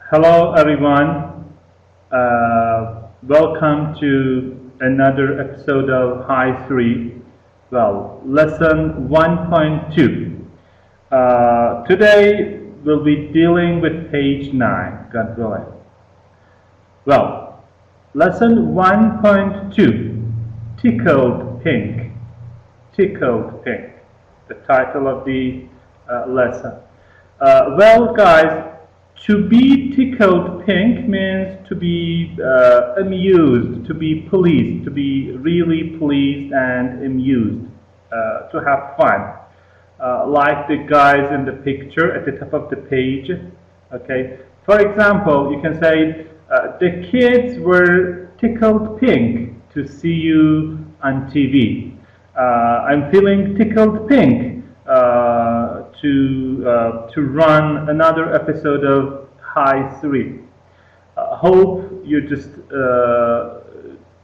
Hello, everyone. Welcome to another episode of High 3. Lesson 1.2. Today, we'll be dealing with page 9, God willing. Lesson 1.2, Tickled Pink. Tickled Pink, the title of the lesson. Guys, to be tickled pink means to be amused, to be pleased, to be really pleased and amused, to have fun. Like the guys in the picture at the top of the page. Okay. For example, you can say, the kids were tickled pink to see you on TV. I'm feeling tickled pink to run another episode of High 3. Hope you're just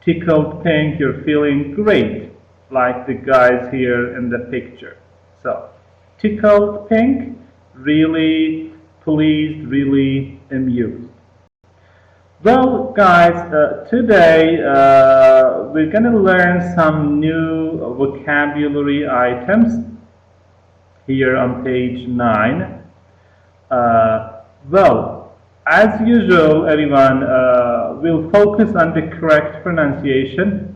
tickled pink, you're feeling great, like the guys here in the picture. So, tickled pink, really pleased, really amused. Guys, today we're going to learn some new vocabulary items here on page 9. As usual, everyone, we'll focus on the correct pronunciation.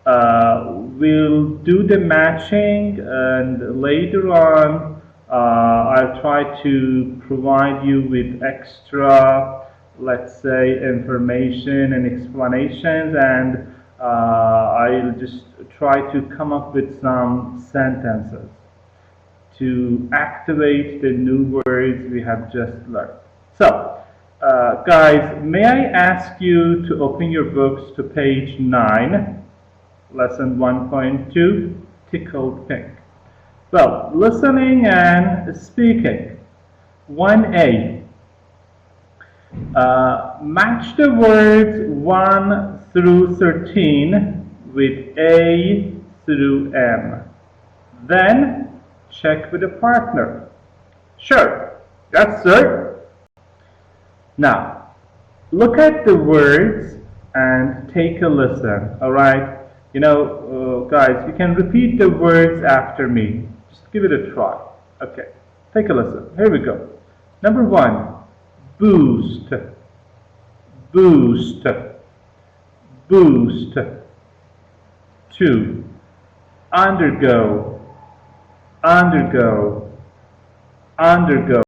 We'll do the matching, and later on, I'll try to provide you with extra, let's say, information and explanations, and I'll just try to come up with some sentences to activate the new words we have just learned. So, guys, may I ask you to open your books to page 9, lesson 1.2, Tickled Pink. Listening and speaking. 1A. Match the words 1 through 13 with A through M. Then, check with a partner. Sure. Yes, sir. Now, look at the words and take a listen, alright? Guys, you can repeat the words after me. Just give it a try. Okay, take a listen. Here we go. Number 1, boost, boost, boost. 2, undergo, undergo, undergo.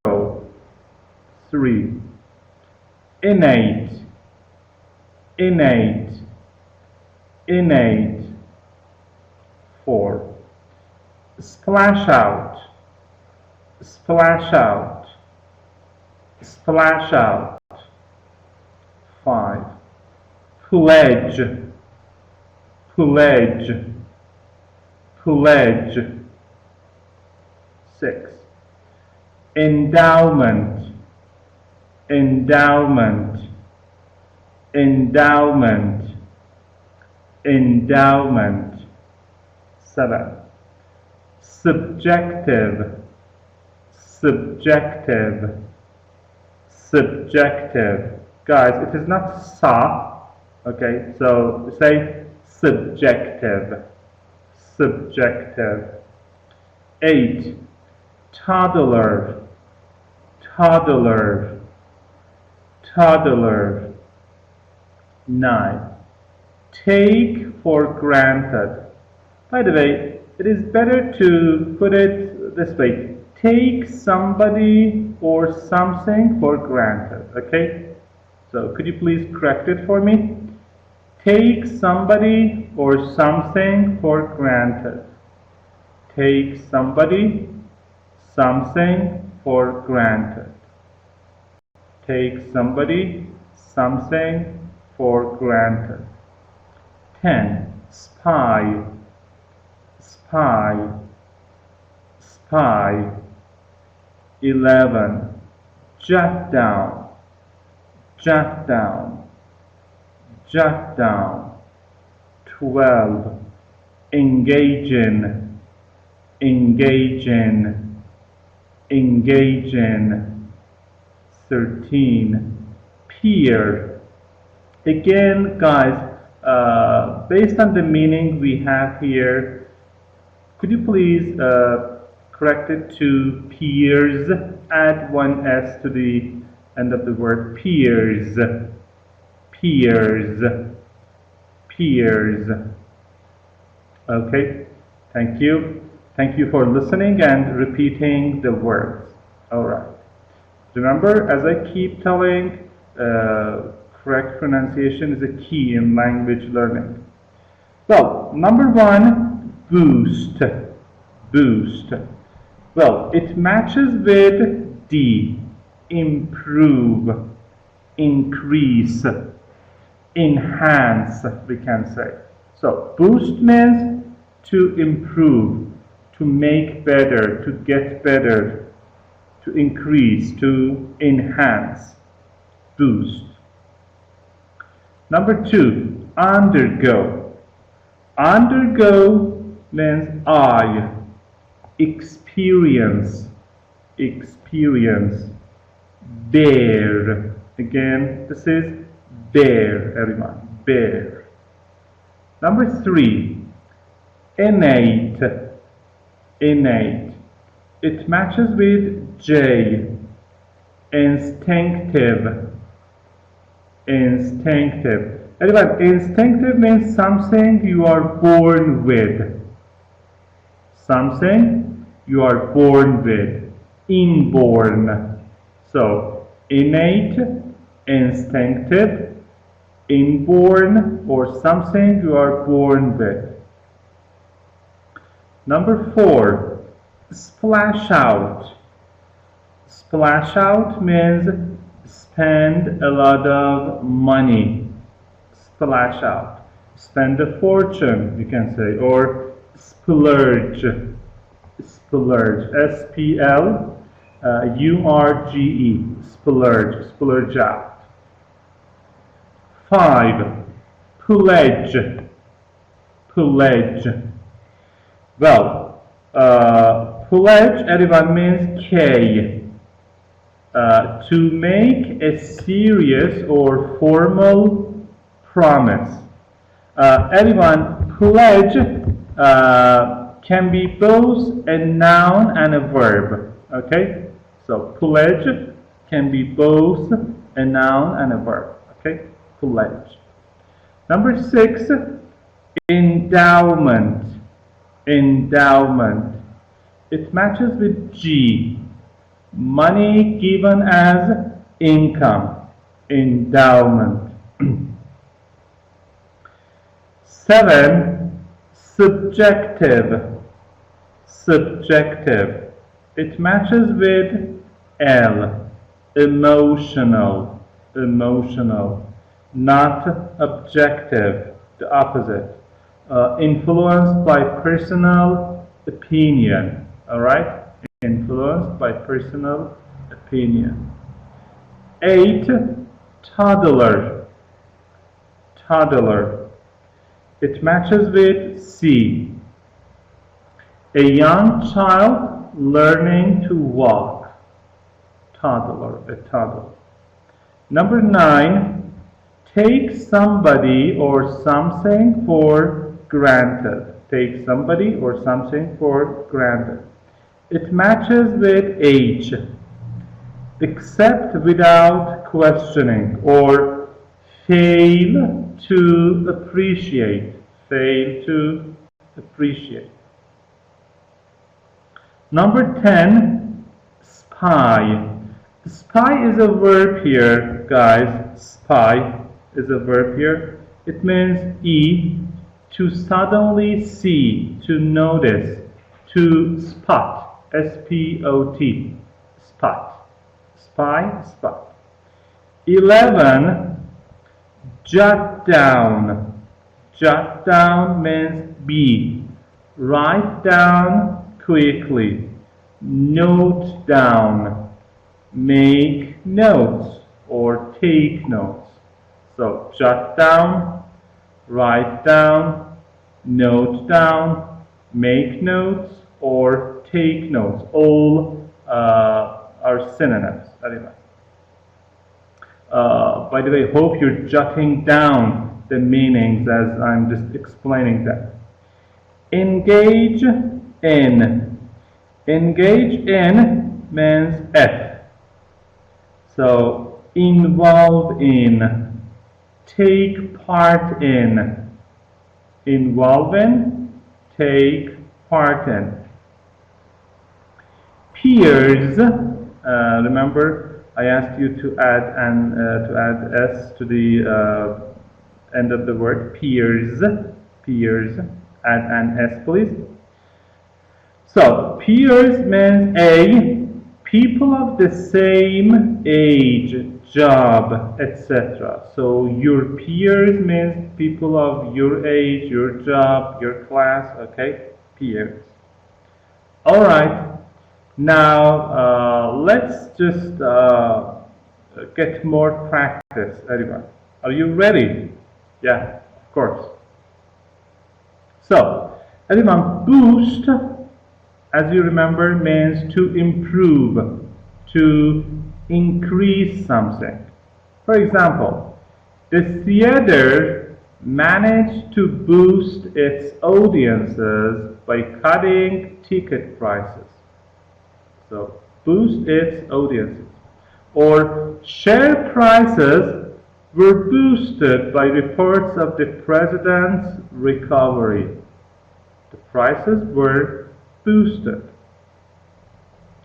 3, innate, innate, innate. 4, splash out, splash out, splash out. 5, pledge, pledge, pledge. 6, endowment, endowment, endowment, endowment. 7, subjective, subjective, subjective. Guys, it is not sa, okay? So say subjective, subjective. 8, toddler, toddler, toddler. 9, take for granted. By the way, it is better to put it this way. Take somebody or something for granted, okay? So could you please correct it for me? Take somebody or something for granted. Take somebody, something for granted. Take somebody, something for granted. 10, spy, spy, spy. 11, jot down, jot down, jot down. 12, engage in, engage in, engage in. 13, peer. Again, guys, based on the meaning we have here, could you please correct it to peers? Add one S to the end of the word peers. Peers. Peers. Okay, thank you. Thank you for listening and repeating the words. All right. Remember, as I keep telling, correct pronunciation is a key in language learning. Well, number one, boost. Boost. Well, it matches with D. Improve, increase, enhance, we can say. So, boost means to improve, to make better, to get better, to increase, to enhance. Boost. Number two, undergo. Undergo means I. Experience. Experience. Bear. Again, this is bear, everyone. Bear. Number three, innate. Innate. It matches with J. Instinctive. Instinctive. Everyone, instinctive means something you are born with. Something you are born with. Inborn. So, innate, instinctive, inborn, or something you are born with. Number four, splash out. Splash out means spend a lot of money. Splash out. Spend a fortune, you can say, or splurge. Splurge. S-P-L-U-R-G-E. Splurge. Splurge out. Five, pledge. Pledge. Well, pledge, everyone, means K. To make a serious or formal promise. Everyone, pledge can be both a noun and a verb. Okay? So, pledge can be both a noun and a verb. Okay? Pledge. Number six, endowment. Endowment. It matches with G. Money given as income. Endowment. 7, subjective. Subjective. It matches with L. Emotional. Emotional. Not objective. The opposite. Influenced by personal opinion. Alright? Influenced by personal opinion. 8, toddler. Toddler. It matches with C. A young child learning to walk. Toddler, a toddler. Number 9, take somebody or something for granted. Take somebody or something for granted. It matches with H. Accept without questioning, or fail to appreciate. Fail to appreciate. Number 10, spy. Spy is a verb here, guys. Spy is a verb here. It means E, to suddenly see, to notice, to spot. S-P-O-T. Spot. Spy, spot. 11, jot down. Jot down means B. Write down quickly. Note down. Make notes or take notes. So, jot down, write down, note down, make notes, or take notes. All are synonyms. By the way, hope you're jotting down the meanings as I'm just explaining them. Engage in. Engage in means F. So, involve in, take part in, involve in, take part in. Peers, remember I asked you to add s to the end of the word. Peers, peers. Add an s, please. So peers means A, people of the same age, job, etc. So your peers means people of your age, your job, your class. Okay, peers. All right. Now, let's just get more practice, everyone. Are you ready? Yeah, of course. So, everyone, boost, as you remember, means to improve, to increase something. For example, the theater managed to boost its audiences by cutting ticket prices. So, boost its audiences. Or share prices were boosted by reports of the president's recovery. The prices were boosted.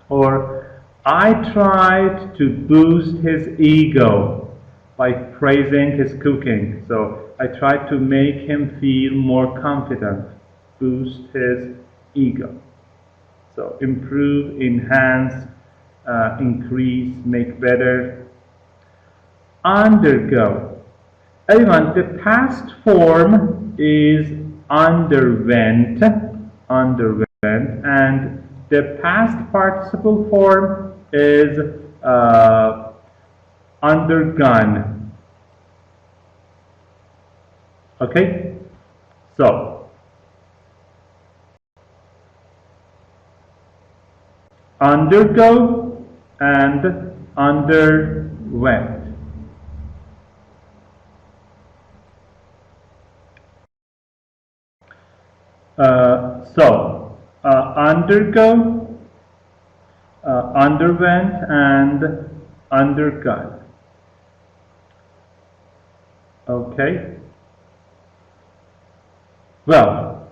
Or I tried to boost his ego by praising his cooking. So I tried to make him feel more confident, boost his ego. So improve, enhance, increase, make better. Undergo. Everyone, the past form is underwent, and the past participle form is undergone. Okay? So, undergo and underwent. Undergo, underwent, and undergone. Okay. Well,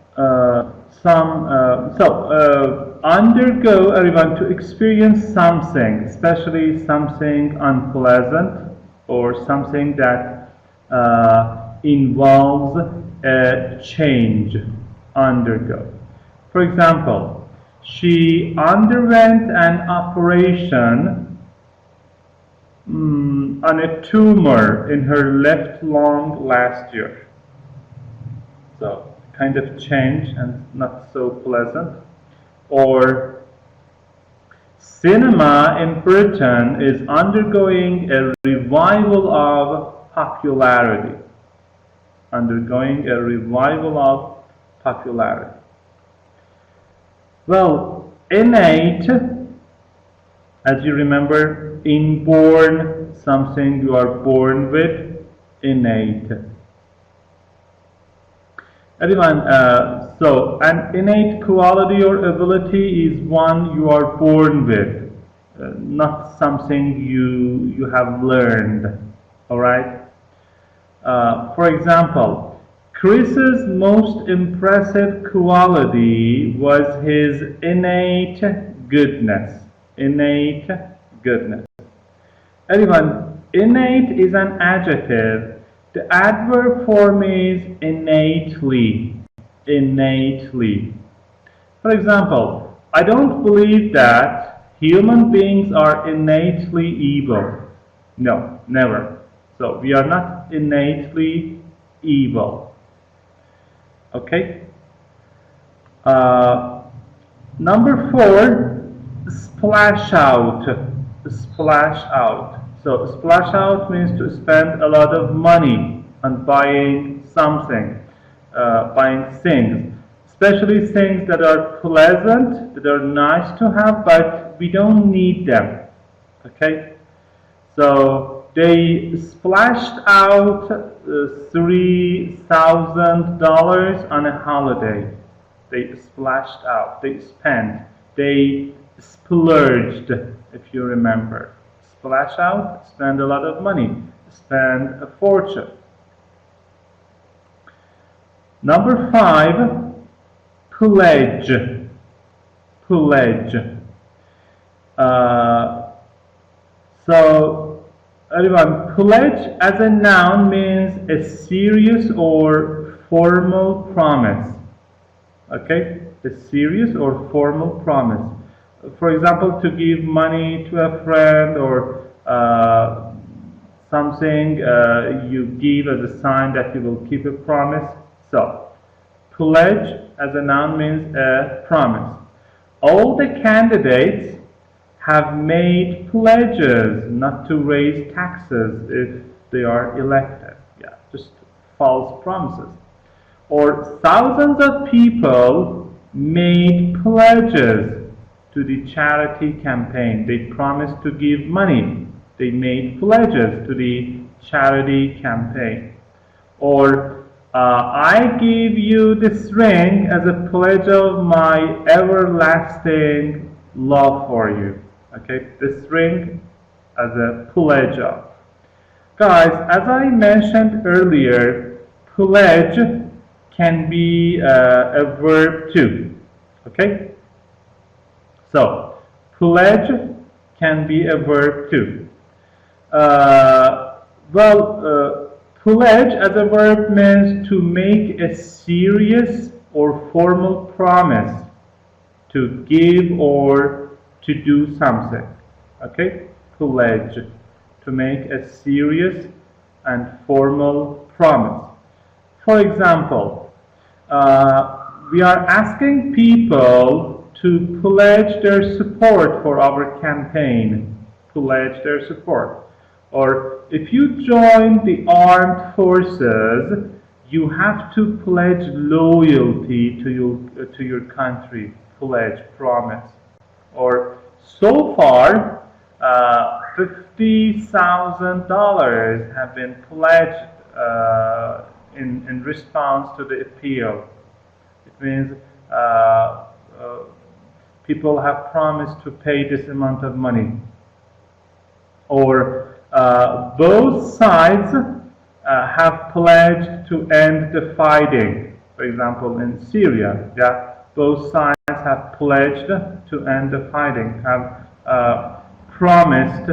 undergo, everyone, to experience something, especially something unpleasant or something that involves a change. Undergo. For example, she underwent an operation on a tumor in her left lung last year. So, kind of change and not so pleasant. Or cinema in Britain is undergoing a revival of popularity. Undergoing a revival of popularity. Well, innate, as you remember, inborn, something you are born with, innate. Everyone, so an innate quality or ability is one you are born with, not something you have learned. All right. For example, Chris's most impressive quality was his innate goodness. Innate goodness. Everyone, innate is an adjective. The adverb form is innately. Innately. For example, I don't believe that human beings are innately evil. No, never. So we are not innately evil. Okay. Number 4, splash out. Splash out. So splash out means to spend a lot of money on buying something, buying things, especially things that are pleasant, that are nice to have, but we don't need them. Okay. So they splashed out $3,000 on a holiday. They splashed out, they spent, they splurged, if you remember. Splash out, spend a lot of money, spend a fortune. Number 5, pledge. Pledge. So, everyone, pledge as a noun means a serious or formal promise. Okay? A serious or formal promise. For example, to give money to a friend or something you give as a sign that you will keep a promise. So, pledge as a noun means a promise. All the candidates have made pledges not to raise taxes if they are elected. Yeah, just false promises. Or thousands of people made pledges to the charity campaign. They promised to give money. They made pledges to the charity campaign. Or I give you this ring as a pledge of my everlasting love for you. Okay, this ring as a pledge of. Guys, as I mentioned earlier, pledge can be a verb too. Okay? So, pledge can be a verb too. Pledge as a verb means to make a serious or formal promise to give or to do something. Okay? Pledge. To make a serious and formal promise. For example, we are asking people to pledge their support for our campaign. Pledge their support. Or if you join the armed forces, you have to pledge loyalty to your country. Pledge, promise. Or so far, $50,000 have been pledged in response to the appeal. It means people have promised to pay this amount of money. Or both sides have pledged to end the fighting. For example, in Syria, both sides have pledged to end the fighting, have promised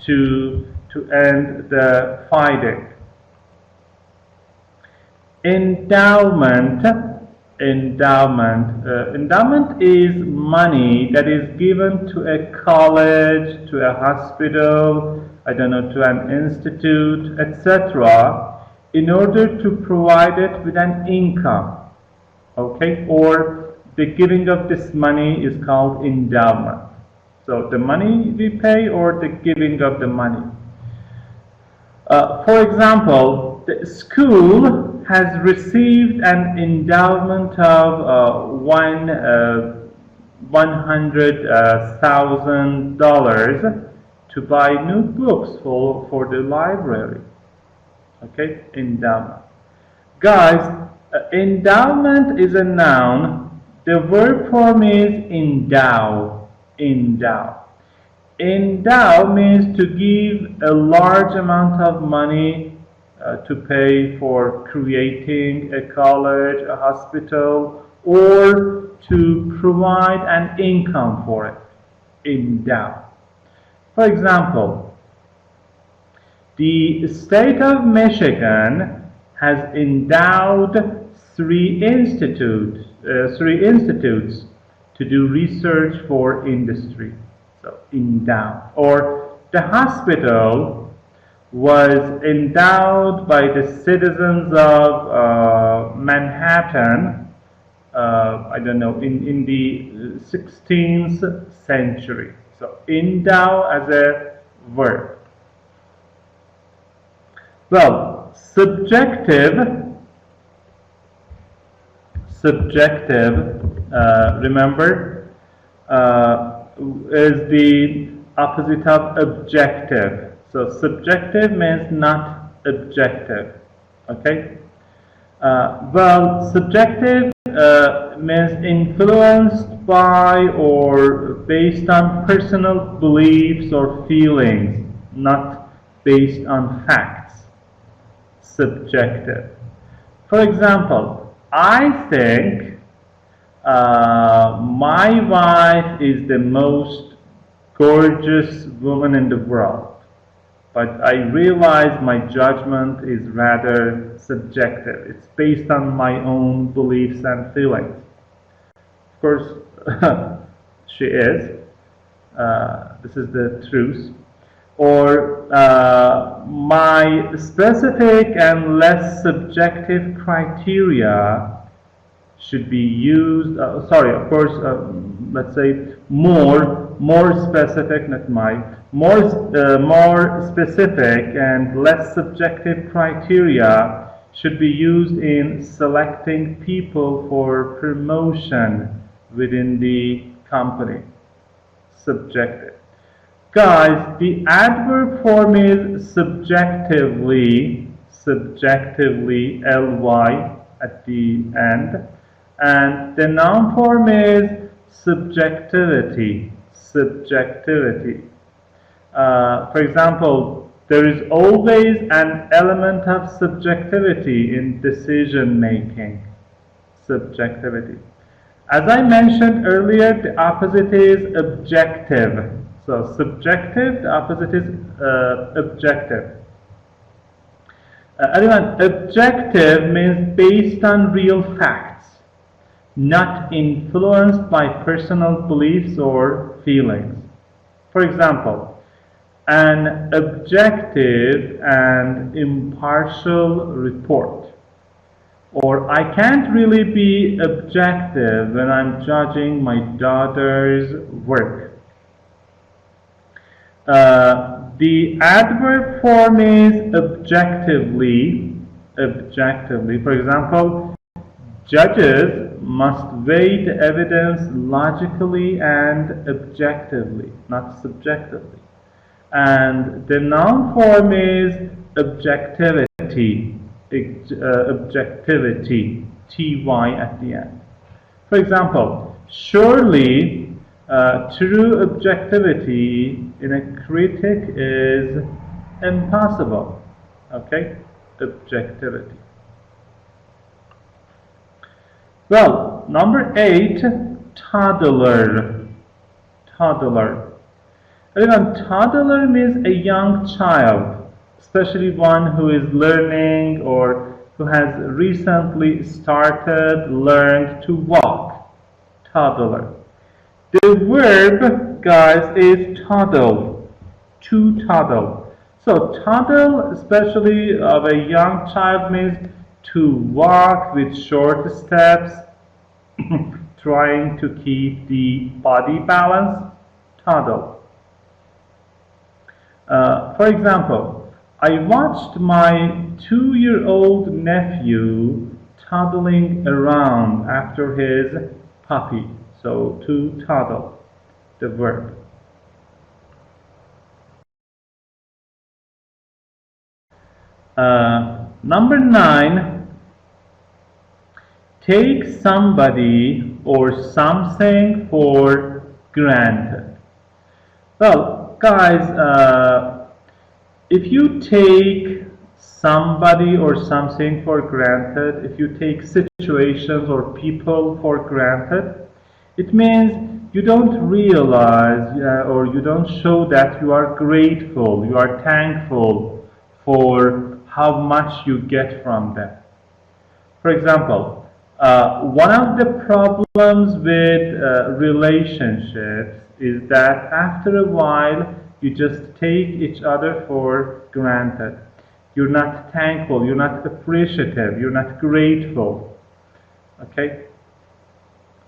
to end the fighting. Endowment. Endowment is money that is given to a college, to a hospital, to an institute, etc., in order to provide it with an income. Okay? Or the giving of this money is called endowment. So the money we pay or the giving of the money. For example, the school has received an endowment of $100,000 to buy new books for the library. Okay, endowment. Guys, endowment is a noun. The verb form is endow. Endow. Endow means to give a large amount of money to pay for creating a college, a hospital, or to provide an income for it. Endow. For example, the state of Michigan has endowed three institutes to do research for industry. So, endow. Or the hospital was endowed by the citizens of Manhattan, in the 16th century. So, endow as a verb. Well, subjective, remember, is the opposite of objective. So subjective means not objective. Okay? Well, subjective means influenced by or based on personal beliefs or feelings, not based on facts. Subjective. For example, I think my wife is the most gorgeous woman in the world, but I realize my judgment is rather subjective. It's based on my own beliefs and feelings. Of course, she is. This is the truth. Or my specific and less subjective criteria should be used, of course, let's say more specific, not my, more specific and less subjective criteria should be used in selecting people for promotion within the company. Subjective. Guys, the adverb form is subjectively, ly at the end, and the noun form is subjectivity. For example, there is always an element of subjectivity in decision making. Subjectivity. As I mentioned earlier, the opposite is objective. So subjective, the opposite is objective. Anyone, objective means based on real facts, not influenced by personal beliefs or feelings. For example, an objective and impartial report. Or I can't really be objective when I'm judging my daughter's work. The adverb form is objectively. For example, judges must weigh the evidence logically and objectively, not subjectively. And the noun form is objectivity. Ty at the end. For example, surely true objectivity in a critic is impossible. Okay? Objectivity. Well, number 8, toddler. Everyone, toddler means a young child, especially one who is learning or who has recently learned to walk. Toddler. The verb, guys, is toddle. To toddle. So toddle, especially of a young child, means to walk with short steps, trying to keep the body balance. Toddle. For example, I watched my 2-year-old nephew toddling around after his puppy. So, to toddle, the verb. Number 9, take somebody or something for granted. Well, guys, if you take somebody or something for granted, if you take situations or people for granted, it means you don't realize or you don't show that you are grateful, you are thankful for how much you get from them. For example, one of the problems with relationships is that after a while you just take each other for granted. You're not thankful, you're not appreciative, you're not grateful. Okay?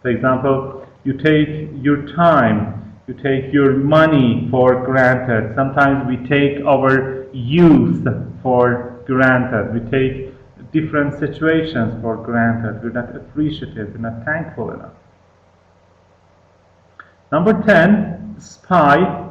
For example, you take your time, you take your money for granted. Sometimes we take our youth for granted. We take different situations for granted. We're not appreciative, we're not thankful enough. Number 10, spy,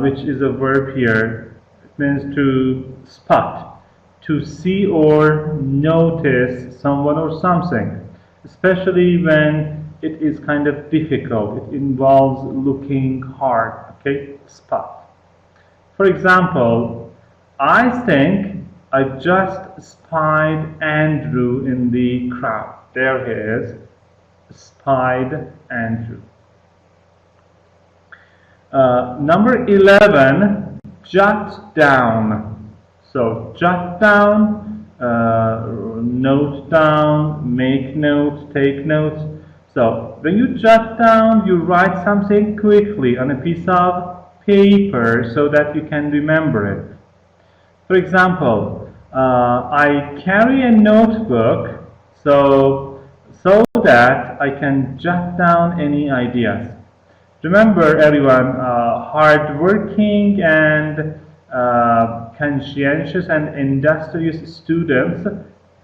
which is a verb here. means to spot, to see or notice someone or something, especially when it is kind of difficult. It involves looking hard, okay? Spot. For example, I think I just spied Andrew in the crowd. There he is. Spied Andrew. Number 11, jot down. So jot down, note down, make notes, take notes. So when you jot down, you write something quickly on a piece of paper so that you can remember it. For example, I carry a notebook so that I can jot down any ideas. Remember, everyone, hardworking and conscientious and industrious students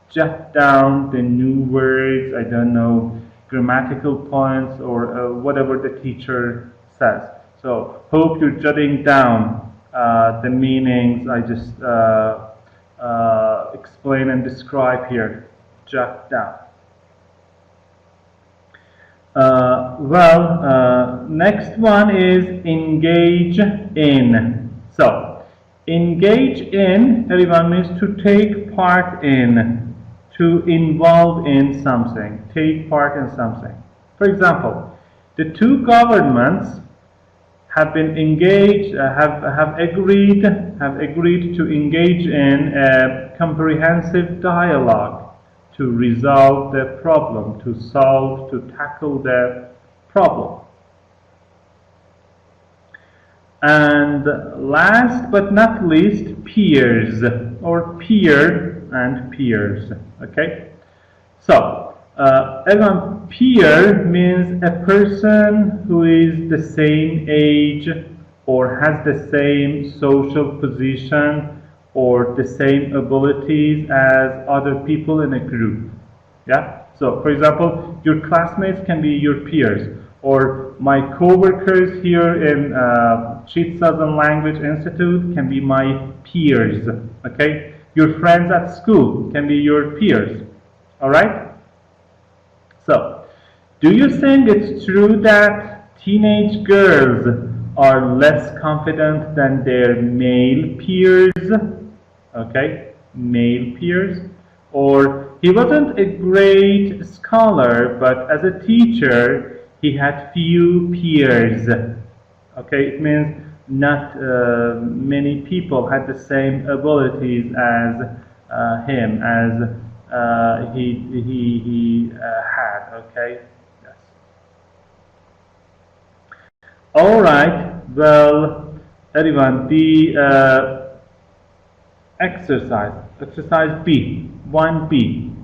jot down the new words, I don't know, grammatical points or whatever the teacher says. So, hope you're jotting down the meanings I just explain and describe here. Jot down. Next one is engage in. So, engage in, everyone, means to take part in, to involve in something, take part in something. For example, the two governments have been engaged, have agreed to engage in a comprehensive dialogue to resolve the problem, to solve, to tackle the problem. And last but not least, peers, or peer and peers. Okay? So, everyone, peer means a person who is the same age or has the same social position or the same abilities as other people in a group. Yeah? So, for example, your classmates can be your peers, or my co-workers here in Chitsazan Language Institute can be my peers. Okay? Your friends at school can be your peers. Alright? So, do you think it's true that teenage girls are less confident than their male peers? Okay, male peers. Or he wasn't a great scholar, but as a teacher, he had few peers. Okay, it means not many people had the same abilities as him, as he had. Okay, yes. All right. Well, everyone, the exercise B, 1B.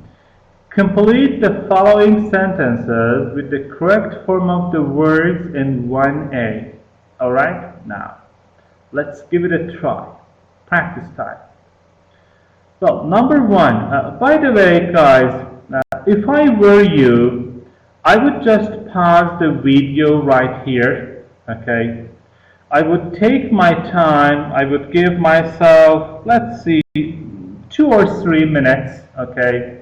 Complete the following sentences with the correct form of the words in 1A. Alright, now let's give it a try. Practice time. Well, number 1, by the way, guys, if I were you, I would just pause the video right here, okay? I would take my time, I would give myself, let's see, 2 or 3 minutes, okay,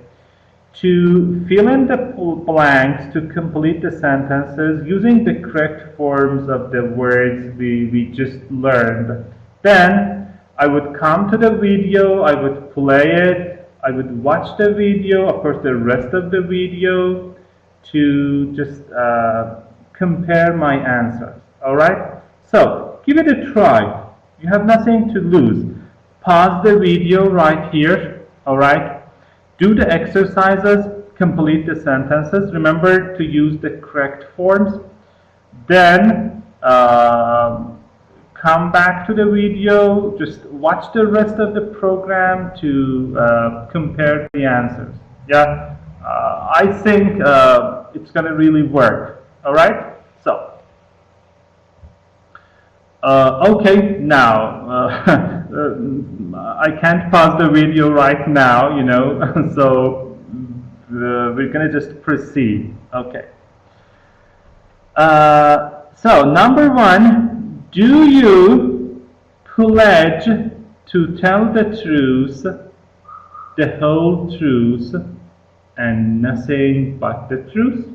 to fill in the blanks, to complete the sentences using the correct forms of the words we just learned. Then, I would come to the video, I would play it, I would watch the video, of course the rest of the video, to just compare my answers, alright? So, give it a try. You have nothing to lose. Pause the video right here, alright? Do the exercises, complete the sentences. Remember to use the correct forms. Then, come back to the video, just watch the rest of the program to compare the answers. Yeah, I think it's going to really work, alright? So, okay, now, I can't pause the video right now, you know, so we're going to just proceed. Okay. So, number 1, do you pledge to tell the truth, the whole truth, and nothing but the truth.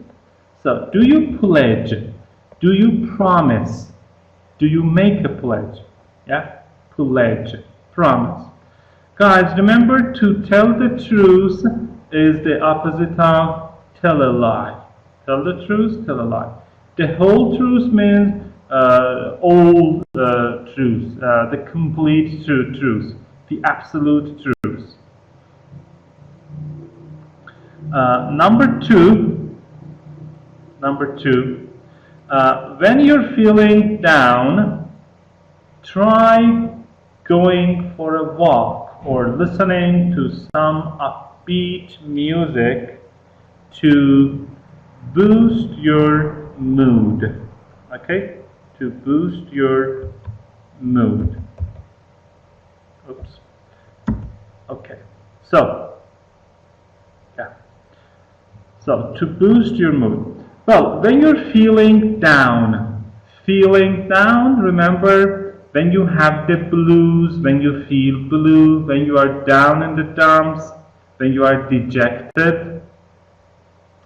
So, do you pledge? Do you promise? Do you make a pledge? Yeah? Pledge. Promise. Guys, remember, to tell the truth is the opposite of tell a lie. Tell the truth, tell a lie. The whole truth means all truth, the complete truth, the absolute truth. Number two, when you're feeling down, try going for a walk or listening to some upbeat music to boost your mood. Okay? To boost your mood. Oops. Okay. So, yeah. So, to boost your mood. Well, when you're feeling down, remember, when you have the blues, when you feel blue, when you are down in the dumps, when you are dejected,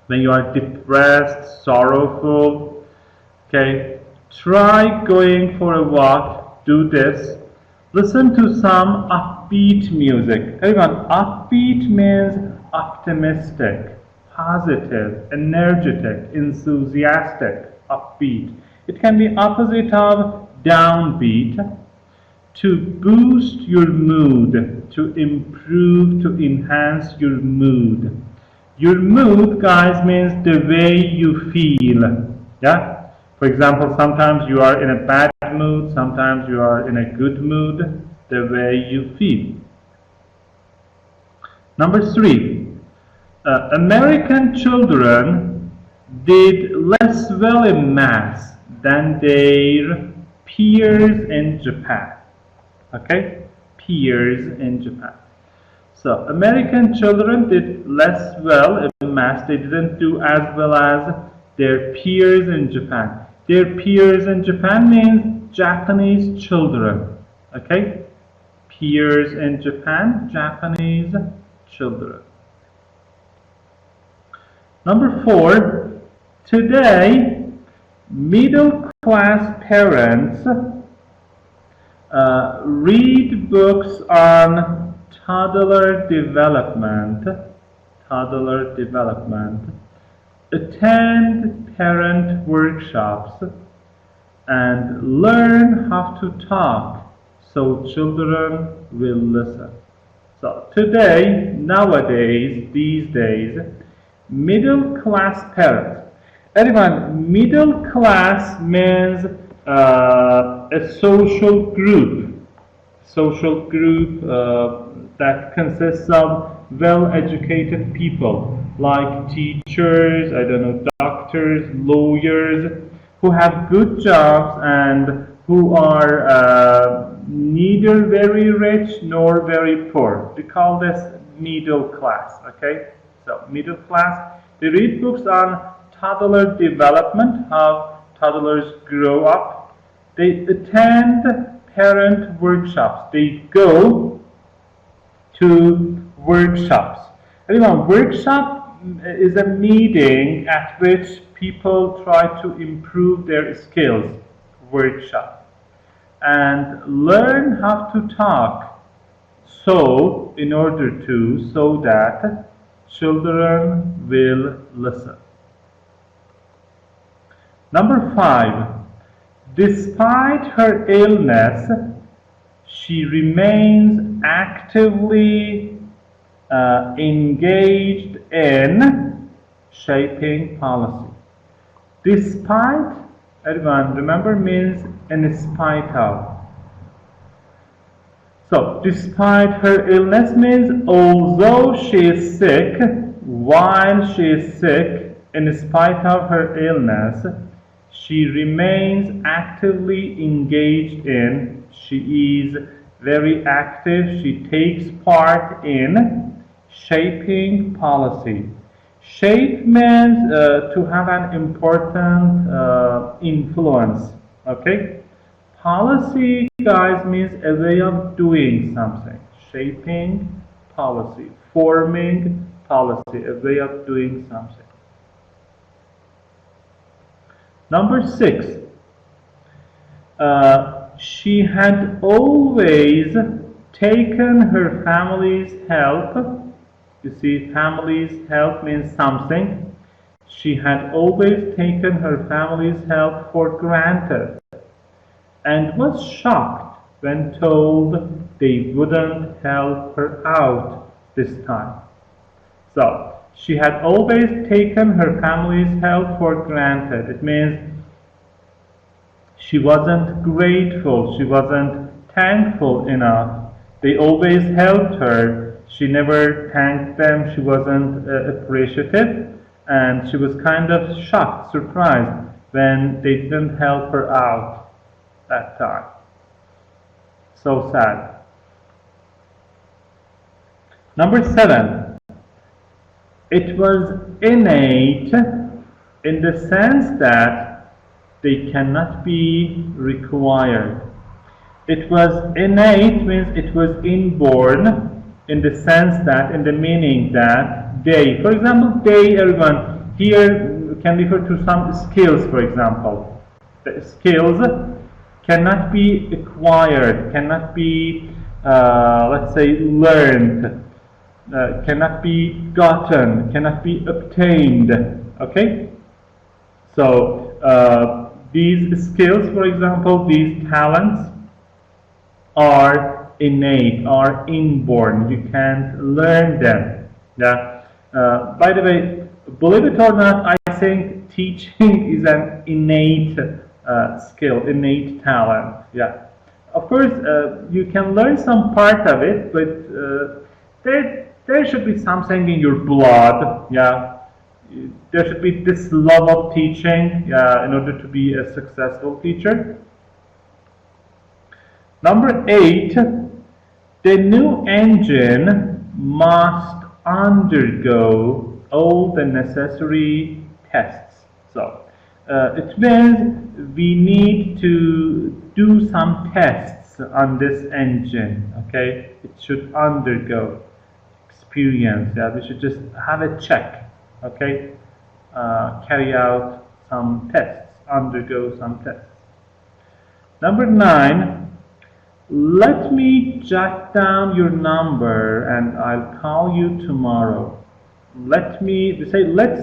when you are depressed, sorrowful, okay, try going for a walk, do this, listen to some upbeat music. Everyone, upbeat means optimistic, positive, energetic, enthusiastic, upbeat. It can be opposite of downbeat. To boost your mood, to improve, to enhance your mood. Your mood, guys, means the way you feel. Yeah? For example, sometimes you are in a bad mood, sometimes you are in a good mood, the way you feel. Number three, American children did less well in math than their peers in Japan. Okay? Peers in Japan. So, American children did less well in math. They didn't do as well as their peers in Japan. Their peers in Japan means Japanese children. Okay? Peers in Japan, Japanese children. Number four, today, middle-class parents read books on toddler development, attend parent workshops, and learn how to talk so children will listen. So today, nowadays, these days, middle-class parents. Everyone, middle class means a social group that consists of well-educated people like teachers, I don't know, doctors, lawyers, who have good jobs and who are neither very rich nor very poor. We call this middle class, okay? So middle class, they read books on toddler development, how toddlers grow up. They attend parent workshops. They go to workshops. Everyone, workshop is a meeting at which people try to improve their skills. Workshop. And learn how to talk. So that children will listen. Number five, despite her illness, she remains actively engaged in shaping policy. Despite, everyone remember, means in spite of. So, despite her illness means although she is sick, while she is sick, in spite of her illness, she remains actively engaged in, she is very active, she takes part in shaping policy. Shape means to have an important influence, okay? Policy guys, means a way of doing something. Shaping policy, forming policy, a way of doing something. Number 6, she had always taken her family's help. You see, family's help means something. She had always taken her family's help for granted and was shocked when told they wouldn't help her out this time. So, she had always taken her family's help for granted. It means she wasn't grateful, she wasn't thankful enough. They always helped her. She never thanked them, she wasn't appreciative, and she was kind of shocked, surprised when they didn't help her out that time. So sad. Number 7, it was innate in the sense that they cannot be required. It was innate means it was inborn in the sense that, in the meaning that they, for example, they, everyone, here can refer to some skills, for example. The skills cannot be acquired, cannot be, let's say, learned, cannot be gotten, cannot be obtained, okay? So, these skills, for example, these talents are innate, are inborn. You can't learn them. Yeah. By the way, believe it or not, I think teaching is an innate skill, innate talent. Yeah. Of course, you can learn some part of it, but there should be something in your blood. Yeah. There should be this love of teaching in order to be a successful teacher. Number 8, the new engine must undergo all the necessary tests. So, it means we need to do some tests on this engine, okay? It should undergo experience, yeah? We should just have a check, okay? Carry out some tests, undergo some tests. Number 9, let me jot down your number and I'll call you tomorrow. Let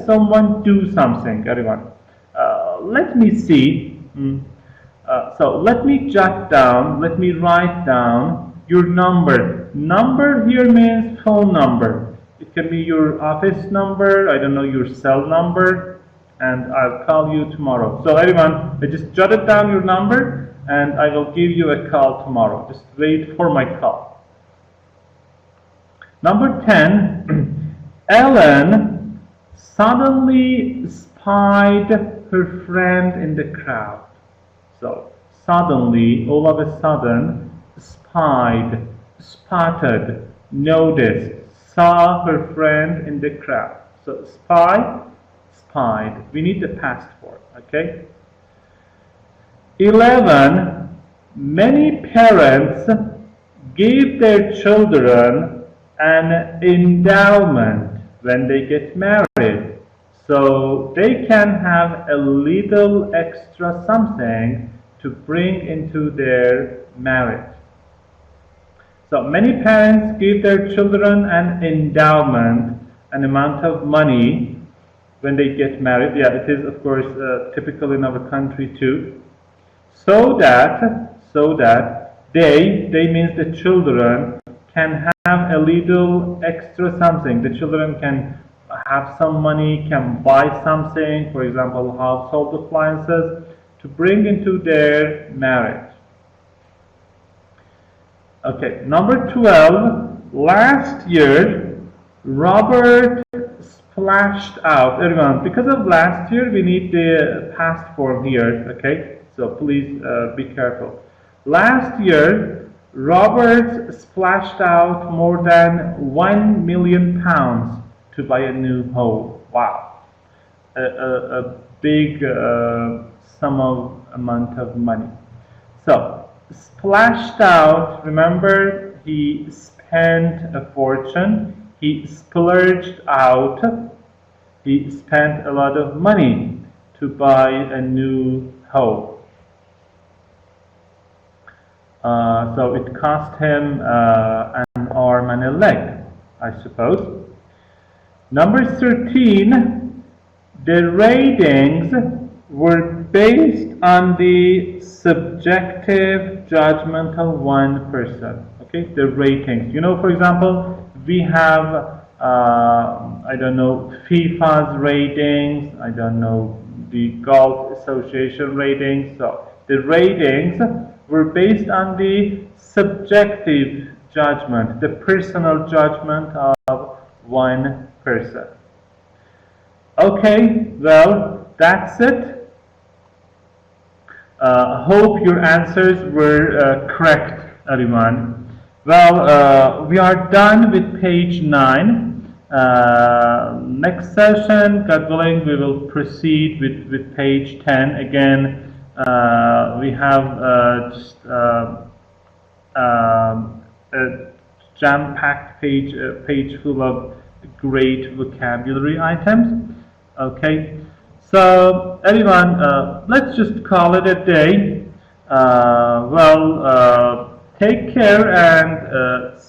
someone do something, everyone. Let me see. So let me jot down, let me write down your number. Number here means phone number. It can be your office number, I don't know, your cell number, and I'll call you tomorrow. So everyone, I just jotted down your number and I will give you a call tomorrow. Just wait for my call. Number 10, Ellen suddenly spied her friend in the crowd. So, suddenly, all of a sudden, spied, spotted, noticed, saw her friend in the crowd. So, spy, spied. We need the past form, okay? 11, many parents give their children an endowment when they get married, so they can have a little extra something to bring into their marriage. So many parents give their children an endowment, an amount of money when they get married. Yeah, it is of course typical in our country too. So that they means the children, can have a little extra something. The children can have some money, can buy something, for example, household appliances, to bring into their marriage. Okay, number 12, last year, Robert splashed out. Everyone, because of last year, we need the past form here, okay? So please be careful. Last year, Robert splashed out more than £1 million to buy a new home. Wow. A big amount of money. So, splashed out, remember, he spent a fortune, he splurged out, he spent a lot of money to buy a new home. So it cost him an arm and a leg, I suppose. Number 13, the ratings were based on the subjective judgment of one person. Okay, the ratings. You know, for example, we have, I don't know, FIFA's ratings, I don't know, the Golf Association ratings. So the ratings were based on the subjective judgment, the personal judgment of one person. Okay, well, that's it. Hope your answers were correct, everyone. Well, we are done with page 9. Next session, God willing, we will proceed with page 10. Again, we have just a jam-packed page full of great vocabulary items. Okay, so everyone, let's just call it a day. Take care and